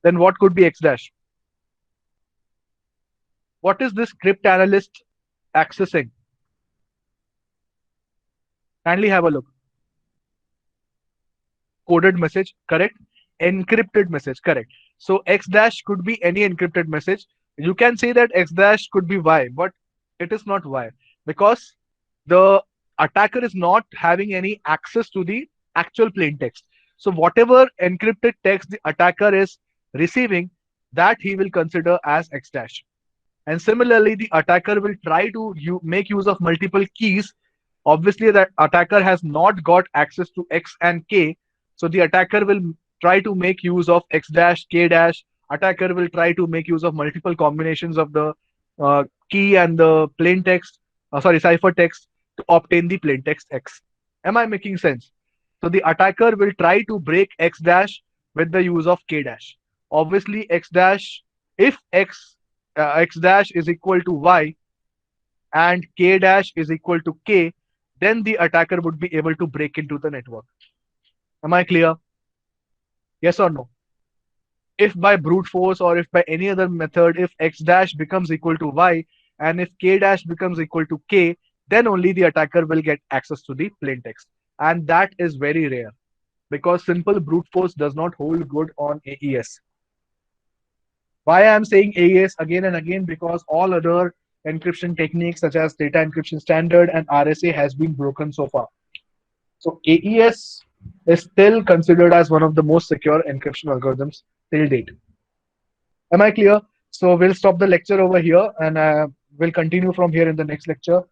Then what could be X dash? What is this cryptanalyst accessing? Kindly have a look. Coded message, correct? Encrypted message, correct? So X dash could be any encrypted message. You can say that X dash could be Y, but it is not Y, because the attacker is not having any access to the actual plain text. So whatever encrypted text the attacker is receiving, that he will consider as X dash. And similarly, the attacker will try to make use of multiple keys. Obviously, that attacker has not got access to X and K. So the attacker will try to make use of X dash, K dash. Attacker will try to make use of multiple combinations of the key and the plain text, ciphertext, to obtain the plain text X. Am I making sense? So the attacker will try to break X dash with the use of K dash. Obviously, X dash, if X dash is equal to Y and K dash is equal to K, then the attacker would be able to break into the network. Am I clear? Yes or no? If by brute force or if by any other method, if X dash becomes equal to Y and if K dash becomes equal to K, then only the attacker will get access to the plain text. And that is very rare, because simple brute force does not hold good on AES. Why I am saying AES again and again? Because all other encryption techniques such as data encryption standard and RSA has been broken so far. So AES is still considered as one of the most secure encryption algorithms till date. Am I clear? So we'll stop the lecture over here, and we'll continue from here in the next lecture.